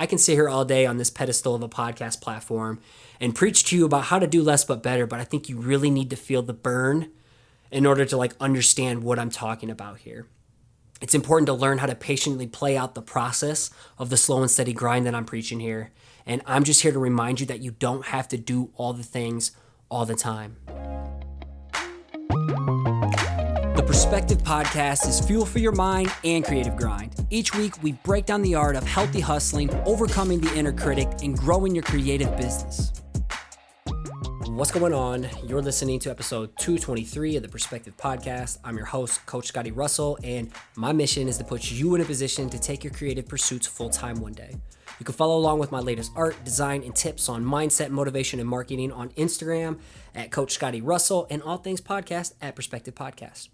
I can sit here all day on this pedestal of a podcast platform and preach to you about how to do less but better, but I think you really need to feel the burn in order to understand what I'm talking about here. It's important to learn how to patiently play out the process of the slow and steady grind that I'm preaching here. And I'm just here to remind you that you don't have to do all the things all the time. The Perspective Podcast is fuel for your mind and creative grind. Each week, we break down the art of healthy hustling, overcoming the inner critic, and growing your creative business. What's going on? You're listening to episode 223 of the Perspective Podcast. I'm your host, Coach Scotty.D.Russell, and my mission is to put you in a position to take your creative pursuits full-time one day. You can follow along with my latest art, design, and tips on mindset, motivation, and marketing on Instagram at Coach Scotty.D.Russell and all things podcast at Perspective Podcast.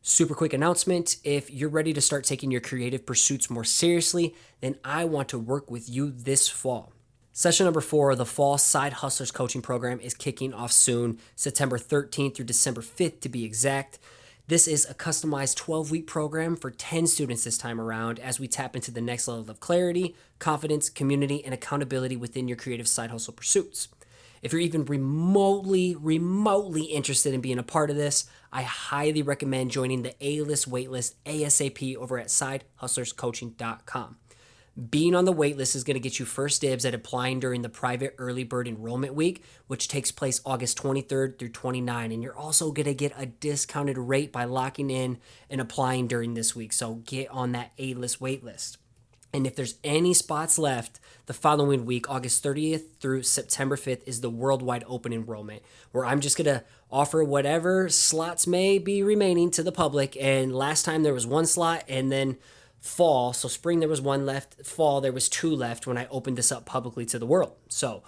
Super quick announcement. If you're ready to start taking your creative pursuits more seriously, then I want to work with you this fall. Session number 4 of the Fall Side Hustlers Coaching Program is kicking off soon, September 13th through December 5th to be exact. This is a customized 12-week program for 10 students this time around as we tap into the next level of clarity, confidence, community, and accountability within your creative side hustle pursuits. If you're even remotely interested in being a part of this, I highly recommend joining the A-list waitlist ASAP over at sidehustlerscoaching.com. Being on the waitlist is going to get you first dibs at applying during the private early bird enrollment week, which takes place August 23rd through 29th. And you're also going to get a discounted rate by locking in and applying during this week. So get on that A-list waitlist. And if there's any spots left, the following week, August 30th through September 5th, is the worldwide open enrollment, where I'm just going to offer whatever slots may be remaining to the public. And last time there was one slot, and then fall, so spring there was one left, fall there was 2 left when I opened this up publicly to the world. So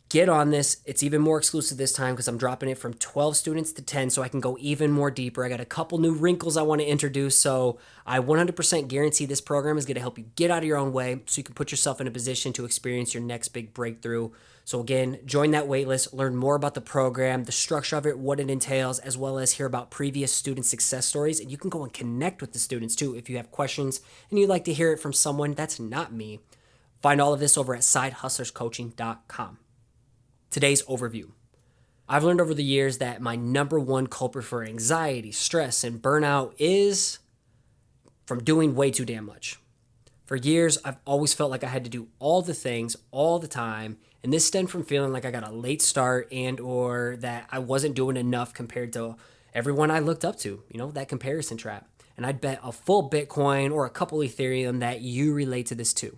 get on this. It's even more exclusive this time because I'm dropping it from 12 students to 10 so I can go even more deeper. I got a couple new wrinkles I want to introduce, so I 100% guarantee this program is going to help you get out of your own way so you can put yourself in a position to experience your next big breakthrough. So again, join that waitlist, learn more about the program, the structure of it, what it entails, as well as hear about previous student success stories. And you can go and connect with the students too if you have questions and you'd like to hear it from someone that's not me. Find all of this over at sidehustlerscoaching.com. Today's overview. I've learned over the years that my number one culprit for anxiety, stress, and burnout is from doing way too damn much. For years, I've always felt like I had to do all the things all the time, and this stemmed from feeling like I got a late start and or that I wasn't doing enough compared to everyone I looked up to, that comparison trap. And I'd bet a full Bitcoin or a couple Ethereum that you relate to this too.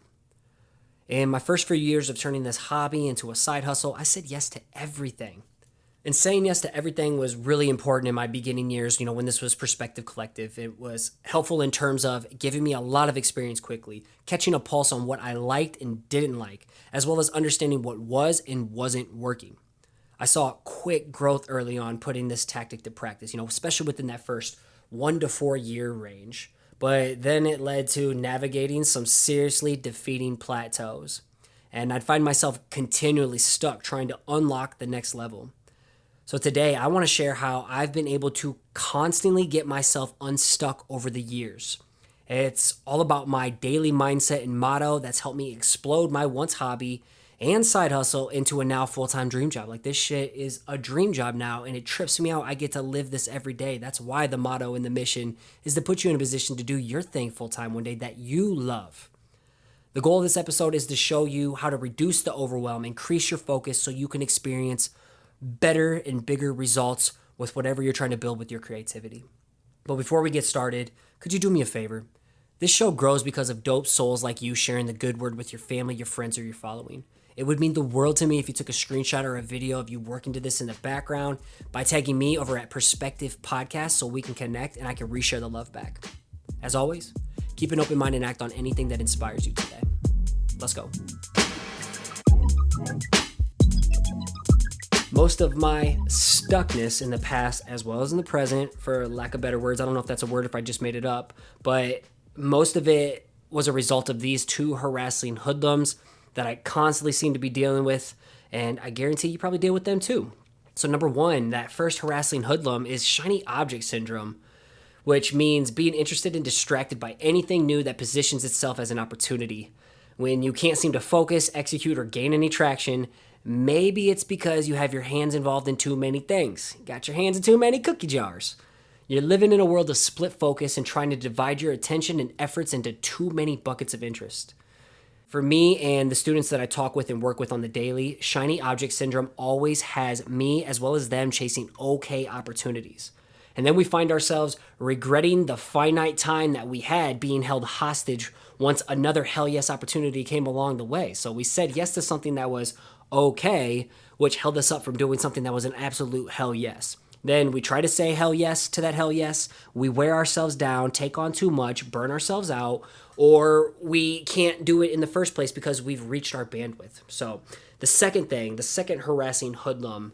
In my first few years of turning this hobby into a side hustle, I said yes to everything. And saying yes to everything was really important in my beginning years, when this was Perspective Collective. It was helpful in terms of giving me a lot of experience quickly, catching a pulse on what I liked and didn't like, as well as understanding what was and wasn't working. I saw quick growth early on putting this tactic to practice, especially within that first 1 to 4 year range. But then it led to navigating some seriously defeating plateaus. And I'd find myself continually stuck trying to unlock the next level. So today, I want to share how I've been able to constantly get myself unstuck over the years. It's all about my daily mindset and motto that's helped me explode my once hobby and side hustle into a now full-time dream job. Like, this shit is a dream job now, and it trips me out. I get to live this every day. That's why the motto and the mission is to put you in a position to do your thing full-time one day that you love. The goal of this episode is to show you how to reduce the overwhelm, increase your focus so you can experience better and bigger results with whatever you're trying to build with your creativity. But before we get started, could you do me a favor? This show grows because of dope souls like you sharing the good word with your family, your friends, or your following. It would mean the world to me if you took a screenshot or a video of you working to this in the background by tagging me over at Perspective Podcast so we can connect and I can reshare the love back. As always, keep an open mind and act on anything that inspires you today. Let's go. Most of my stuckness in the past as well as in the present, for lack of better words, I don't know if that's a word if I just made it up, but most of it was a result of these 2 harassing hoodlums that I constantly seem to be dealing with, and I guarantee you probably deal with them too. So number 1, that first harassing hoodlum is shiny object syndrome, which means being interested and distracted by anything new that positions itself as an opportunity. When you can't seem to focus, execute, or gain any traction, maybe it's because you have your hands involved in too many things. You got your hands in too many cookie jars. You're living in a world of split focus and trying to divide your attention and efforts into too many buckets of interest. For me and the students that I talk with and work with on the daily, shiny object syndrome always has me as well as them chasing okay opportunities. And then we find ourselves regretting the finite time that we had being held hostage once another hell yes opportunity came along the way. So we said yes to something that was okay, which held us up from doing something that was an absolute hell yes. Then we try to say hell yes to that hell yes. We wear ourselves down, take on too much, burn ourselves out, or we can't do it in the first place because we've reached our bandwidth. So the second harassing hoodlum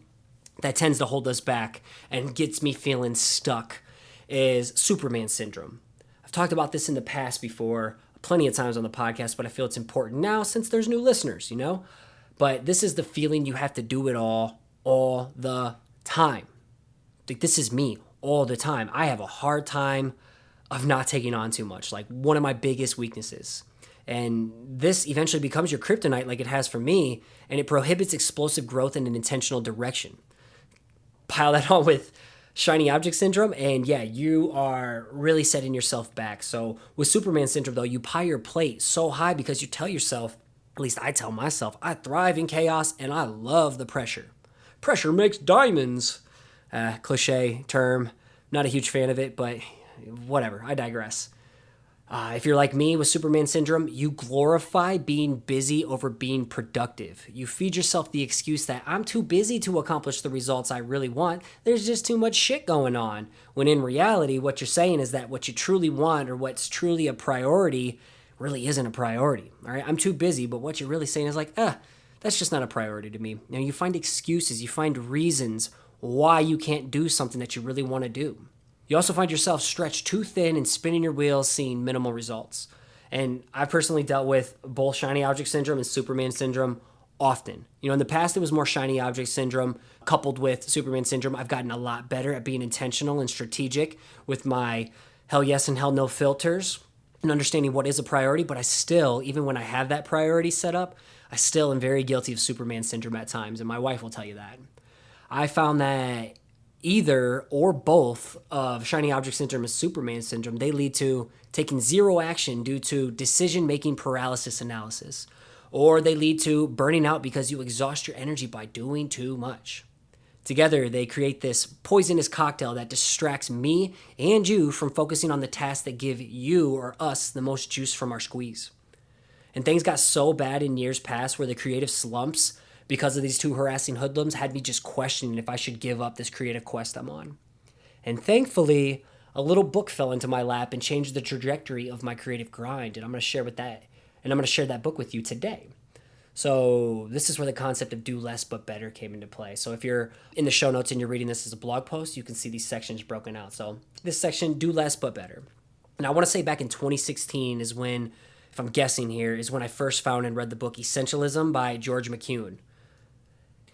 that tends to hold us back and gets me feeling stuck is Superman syndrome. I've talked about this in the past before, plenty of times on the podcast, but I feel it's important now since there's new listeners, But this is the feeling you have to do it all the time. Like, this is me all the time. I have a hard time of not taking on too much, like one of my biggest weaknesses. And this eventually becomes your kryptonite like it has for me, and it prohibits explosive growth in an intentional direction. Pile that on with shiny object syndrome, and yeah, you are really setting yourself back. So with Superman syndrome, though, you pile your plate so high because you tell yourself, at least I tell myself, I thrive in chaos and I love the pressure. Pressure makes diamonds. Cliche term. Not a huge fan of it, but whatever. I digress. If you're like me with Superman syndrome, you glorify being busy over being productive. You feed yourself the excuse that I'm too busy to accomplish the results I really want. There's just too much shit going on. When in reality, what you're saying is that what you truly want or what's truly a priority really isn't a priority. All right, I'm too busy, but what you're really saying is like, that's just not a priority to me. Now you find excuses, you find reasons why you can't do something that you really want to do. You also find yourself stretched too thin and spinning your wheels, seeing minimal results. And I personally dealt with both shiny object syndrome and Superman syndrome often. In the past, it was more shiny object syndrome coupled with Superman syndrome. I've gotten a lot better at being intentional and strategic with my hell yes and hell no filters and understanding what is a priority. But I still, even when I have that priority set up, I still am very guilty of Superman syndrome at times. And my wife will tell you that. I found that either or both of shiny object syndrome and Superman syndrome, they lead to taking zero action due to decision-making paralysis analysis, or they lead to burning out because you exhaust your energy by doing too much. Together, they create this poisonous cocktail that distracts me and you from focusing on the tasks that give you or us the most juice from our squeeze. And things got so bad in years past where the creative slumps because of these two harassing hoodlums had me just questioning if I should give up this creative quest I'm on. And thankfully, a little book fell into my lap and changed the trajectory of my creative grind. And I'm going to share that book with you today. So this is where the concept of do less but better came into play. So if you're in the show notes and you're reading this as a blog post, you can see these sections broken out. So this section, do less but better. And I want to say back in 2016 is when, if I'm guessing here, is when I first found and read the book Essentialism by George McCune.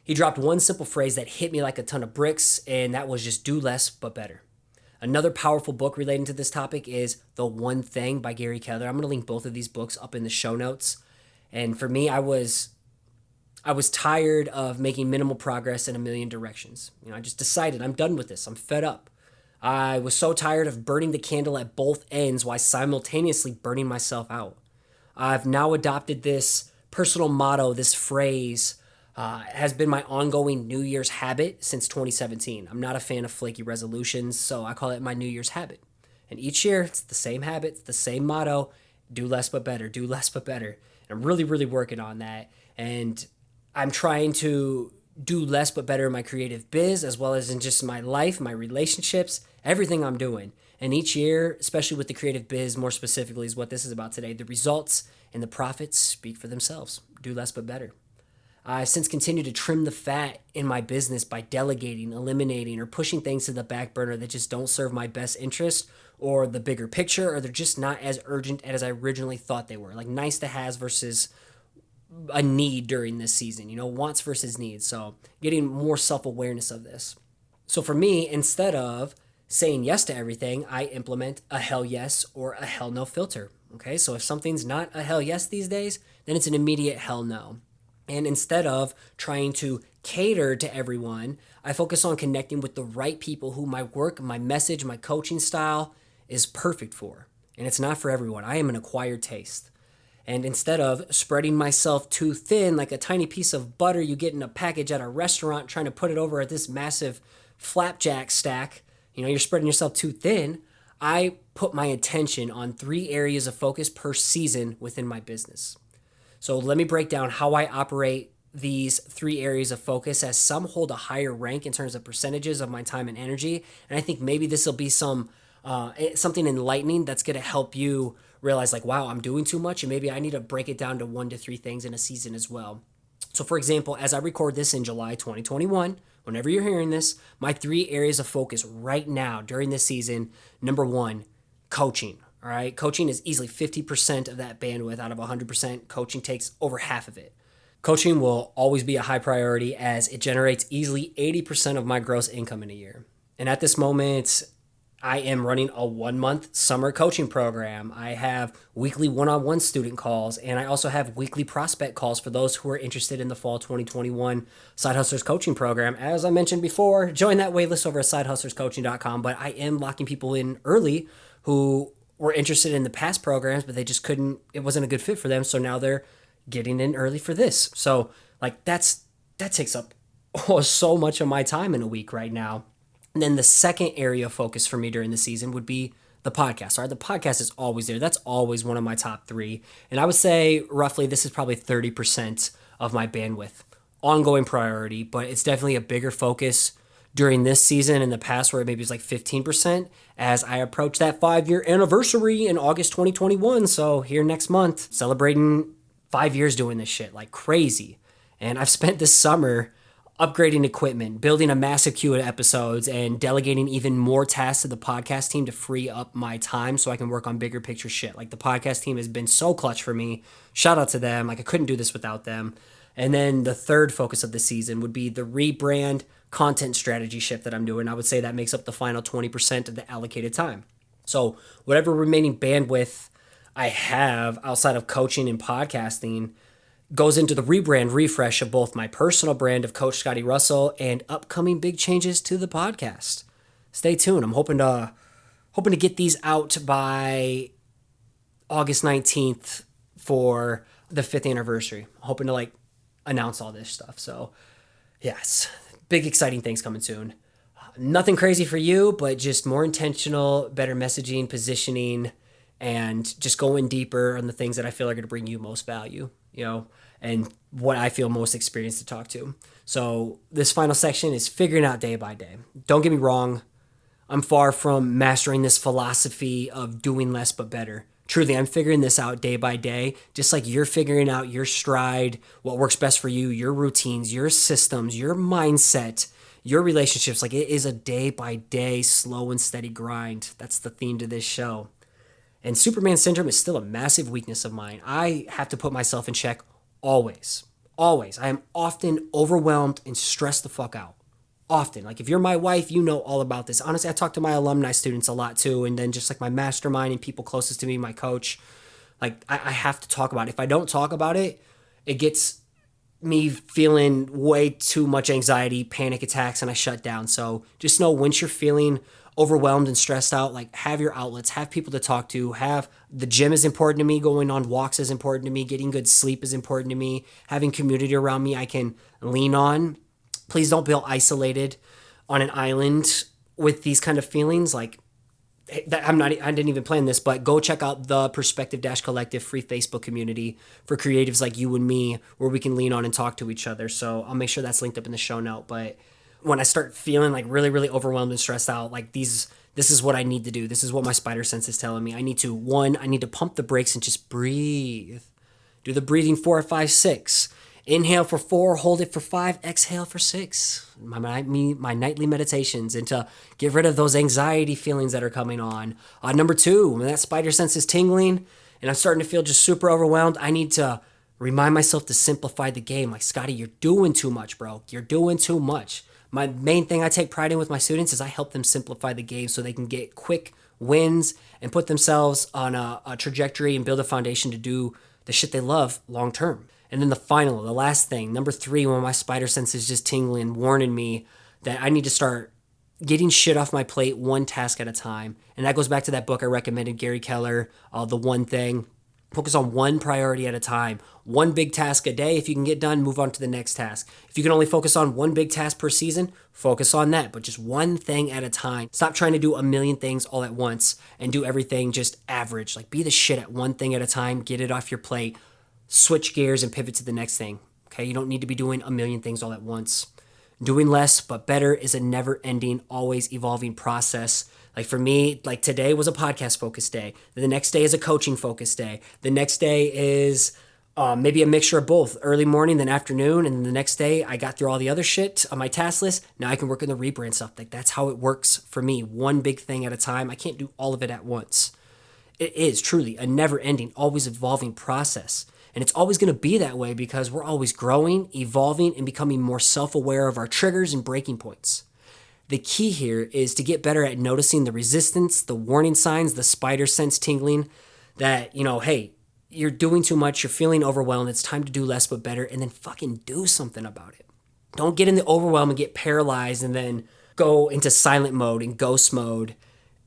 He dropped one simple phrase that hit me like a ton of bricks, and that was just do less but better. Another powerful book relating to this topic is The One Thing by Gary Keller. I'm going to link both of these books up in the show notes. And for me, I was tired of making minimal progress in a million directions. I just decided I'm done with this. I'm fed up. I was so tired of burning the candle at both ends while simultaneously burning myself out. I've now adopted this personal motto, this phrase, has been my ongoing New Year's habit since 2017. I'm not a fan of flaky resolutions, so I call it my New Year's habit. And each year, it's the same habit, it's the same motto, do less but better, do less but better. And I'm really, really working on that. And I'm trying to do less but better in my creative biz, as well as in just my life, my relationships, everything I'm doing. And each year, especially with the creative biz, more specifically is what this is about today, the results and the profits speak for themselves. Do less but better. I've since continued to trim the fat in my business by delegating, eliminating, or pushing things to the back burner that just don't serve my best interest or the bigger picture, or they're just not as urgent as I originally thought they were. Like nice to has versus a need during this season, wants versus needs. So getting more self-awareness of this. So for me, instead of saying yes to everything, I implement a hell yes or a hell no filter. Okay, so if something's not a hell yes these days, then it's an immediate hell no. And instead of trying to cater to everyone, I focus on connecting with the right people who my work, my message, my coaching style is perfect for. And it's not for everyone. I am an acquired taste. And instead of spreading myself too thin like a tiny piece of butter you get in a package at a restaurant trying to put it over at this massive flapjack stack, you're spreading yourself too thin. I put my attention on 3 areas of focus per season within my business. So let me break down how I operate these 3 areas of focus, as some hold a higher rank in terms of percentages of my time and energy. And I think maybe this will be something enlightening that's going to help you realize like, wow, I'm doing too much, and maybe I need to break it down to 1 to 3 things in a season as well. So for example, as I record this in July 2021, whenever you're hearing this, my 3 areas of focus right now during this season: number 1, coaching. All right. Coaching is easily 50% of that bandwidth. Out of 100%, coaching takes over half of it. Coaching will always be a high priority as it generates easily 80% of my gross income in a year. And at this moment, I am running a 1-month summer coaching program. I have weekly one-on-one student calls, and I also have weekly prospect calls for those who are interested in the fall 2021 Side Hustlers coaching program. As I mentioned before, join that waitlist over at sidehustlerscoaching.com, but I am locking people in early who were interested in the past programs, but they just couldn't, it wasn't a good fit for them. So now they're getting in early for this. So like that takes up so much of my time in a week right now. And then the second area of focus for me during the season would be the podcast. All right, the podcast is always there. That's always one of my top 3. And I would say roughly this is probably 30% of my bandwidth. Ongoing priority, but it's definitely a bigger focus during this season. In the past, where maybe it's like 15%, as I approach that 5-year anniversary in August 2021. So here next month, celebrating 5 years doing this shit like crazy. And I've spent this summer upgrading equipment, building a massive queue of episodes, and delegating even more tasks to the podcast team to free up my time so I can work on bigger picture shit. Like the podcast team has been so clutch for me. Shout out to them. Like I couldn't do this without them. And then the third focus of the season would be the rebrand content strategy shift that I'm doing. I would say that makes up the final 20% of the allocated time. So whatever remaining bandwidth I have outside of coaching and podcasting goes into the rebrand refresh of both my personal brand of Coach Scotty.D.Russell and upcoming big changes to the podcast. Stay tuned. I'm hoping to get these out by August 19th for the 5th anniversary. I'm hoping to announce all this stuff. So yes, big exciting things coming soon. Nothing crazy for you, but just more intentional, better messaging, positioning, and just going deeper on the things that I feel are going to bring you most value, and what I feel most experienced to talk to. So this final section is figuring out day by day. Don't get me wrong. I'm far from mastering this philosophy of doing less but better. Truly, I'm figuring this out day by day, just like you're figuring out your stride, what works best for you, your routines, your systems, your mindset, your relationships. Like it is a day by day, slow and steady grind. That's the theme to this show. And Superman syndrome is still a massive weakness of mine. I have to put myself in check always. Always. I am often overwhelmed and stressed the fuck out. Often. Like if you're my wife, you know all about this. Honestly, I talk to my alumni students a lot too. And then just like my mastermind and people closest to me, my coach, I have to talk about it. If I don't talk about it, it gets me feeling way too much anxiety, panic attacks, and I shut down. So just know once you're feeling overwhelmed and stressed out, have your outlets, have people to talk to, have the gym is important to me, going on walks is important to me, getting good sleep is important to me, having community around me I can lean on. Please don't feel isolated on an island with these kind of feelings. I didn't even plan this, but go check out the Perspective-Collective free Facebook community for creatives like you and me, where we can lean on and talk to each other. So I'll make sure that's linked up in the show note. But when I start feeling really, really overwhelmed and stressed out, this is what I need to do. This is what my spider sense is telling me. I need to pump the brakes and just breathe. Do the breathing 4, 5, 6. Inhale for 4, hold it for 5, exhale for 6. My nightly meditations, and to get rid of those anxiety feelings that are coming on. Number 2, when that spider sense is tingling and I'm starting to feel just super overwhelmed, I need to remind myself to simplify the game. Like, Scotty, you're doing too much, bro. You're doing too much. My main thing I take pride in with my students is I help them simplify the game so they can get quick wins, and put themselves on a trajectory and build a foundation to do the shit they love long term. And then the last thing, number 3, when my spider sense is just tingling, warning me that I need to start getting shit off my plate one task at a time. And that goes back to that book I recommended, Gary Keller, The One Thing. Focus on one priority at a time. One big task a day. If you can get done, move on to the next task. If you can only focus on one big task per season, focus on that, but just one thing at a time. Stop trying to do a million things all at once and do everything just average. Like, be the shit at one thing at a time, get it off your plate, switch gears and pivot to the next thing. Okay, you don't need to be doing a million things all at once. Doing less but better is a never-ending, always evolving process. Like for me, like today was a podcast focused day. The next day is a coaching focused day. The next day is maybe a mixture of both, early morning, then afternoon. And then the next day I got through all the other shit on my task list. Now I can work on the rebrand stuff. Like that's how it works for me. One big thing at a time. I can't do all of it at once. It is truly a never-ending, always evolving process. And it's always going to be that way because we're always growing, evolving, and becoming more self-aware of our triggers and breaking points. The key here is to get better at noticing the resistance, the warning signs, the spider sense tingling that, hey, you're doing too much, you're feeling overwhelmed, it's time to do less but better, and then fucking do something about it. Don't get in the overwhelm and get paralyzed and then go into silent mode and ghost mode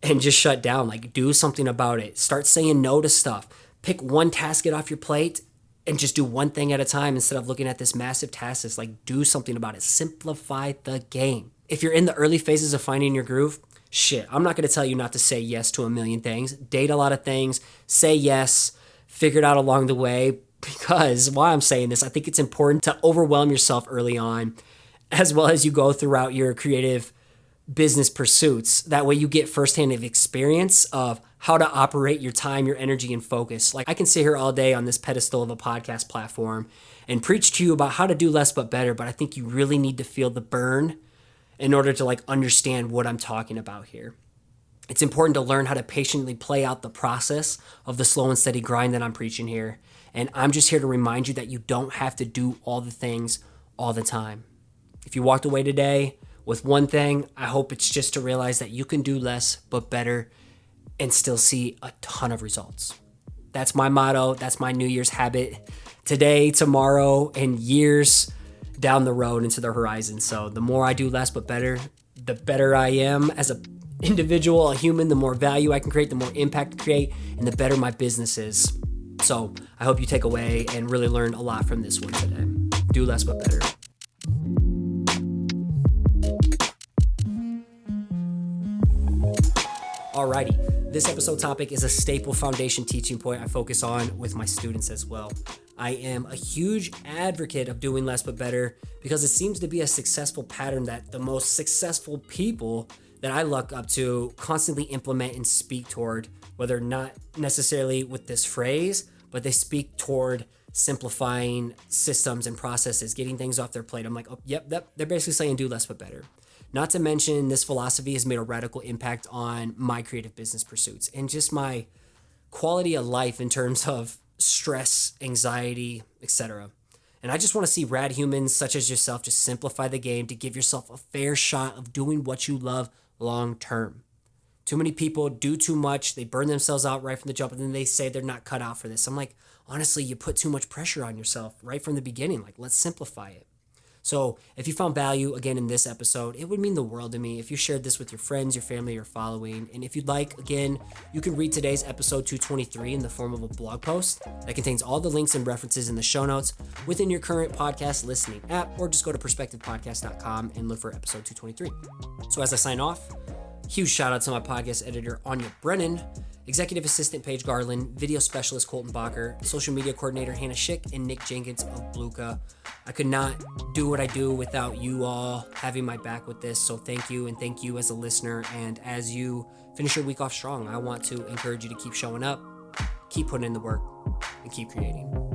and just shut down. Like, do something about it. Start saying no to stuff. Pick one task, get off your plate, and just do one thing at a time instead of looking at this massive task. It's like, do something about it. Simplify the game. If you're in the early phases of finding your groove, shit, I'm not going to tell you not to say yes to a million things. Date a lot of things. Say yes. Figure it out along the way. Because while I'm saying this, I think it's important to overwhelm yourself early on, as well as you go throughout your creative business pursuits. That way you get firsthand experience of how to operate your time, your energy, and focus. Like, I can sit here all day on this pedestal of a podcast platform and preach to you about how to do less but better, but I think you really need to feel the burn in order to understand what I'm talking about here. It's important to learn how to patiently play out the process of the slow and steady grind that I'm preaching here. And I'm just here to remind you that you don't have to do all the things all the time. If you walked away today with one thing, I hope it's just to realize that you can do less but better and still see a ton of results. That's my motto. That's my New Year's habit. Today, tomorrow, and years down the road into the horizon. So the more I do less but better, the better I am as an individual, a human, the more value I can create, the more impact I create, and the better my business is. So I hope you take away and really learn a lot from this one today. Do less but better. Alrighty. This episode topic is a staple foundation teaching point I focus on with my students as well. I am a huge advocate of doing less but better because it seems to be a successful pattern that the most successful people that I look up to constantly implement and speak toward, whether not necessarily with this phrase, but they speak toward simplifying systems and processes, getting things off their plate. I'm like, oh, yep, they're basically saying do less but better. Not to mention, this philosophy has made a radical impact on my creative business pursuits and just my quality of life in terms of stress, anxiety, etc. And I just want to see rad humans such as yourself just simplify the game to give yourself a fair shot of doing what you love long term. Too many people do too much. They burn themselves out right from the jump, and then they say they're not cut out for this. I'm like, honestly, you put too much pressure on yourself right from the beginning. Like, let's simplify it. So if you found value, again, in this episode, it would mean the world to me if you shared this with your friends, your family, your following. And if you'd like, again, you can read today's episode 223 in the form of a blog post that contains all the links and references in the show notes within your current podcast listening app, or just go to perspectivepodcast.com and look for episode 223. So as I sign off, huge shout out to my podcast editor, Anya Brennan, executive assistant, Paige Garland, video specialist, Colton Bacher, social media coordinator, Hannah Schick, and Nick Jenkins of Bluka. I could not do what I do without you all having my back with this. So thank you, and thank you as a listener. And as you finish your week off strong, I want to encourage you to keep showing up, keep putting in the work, and keep creating.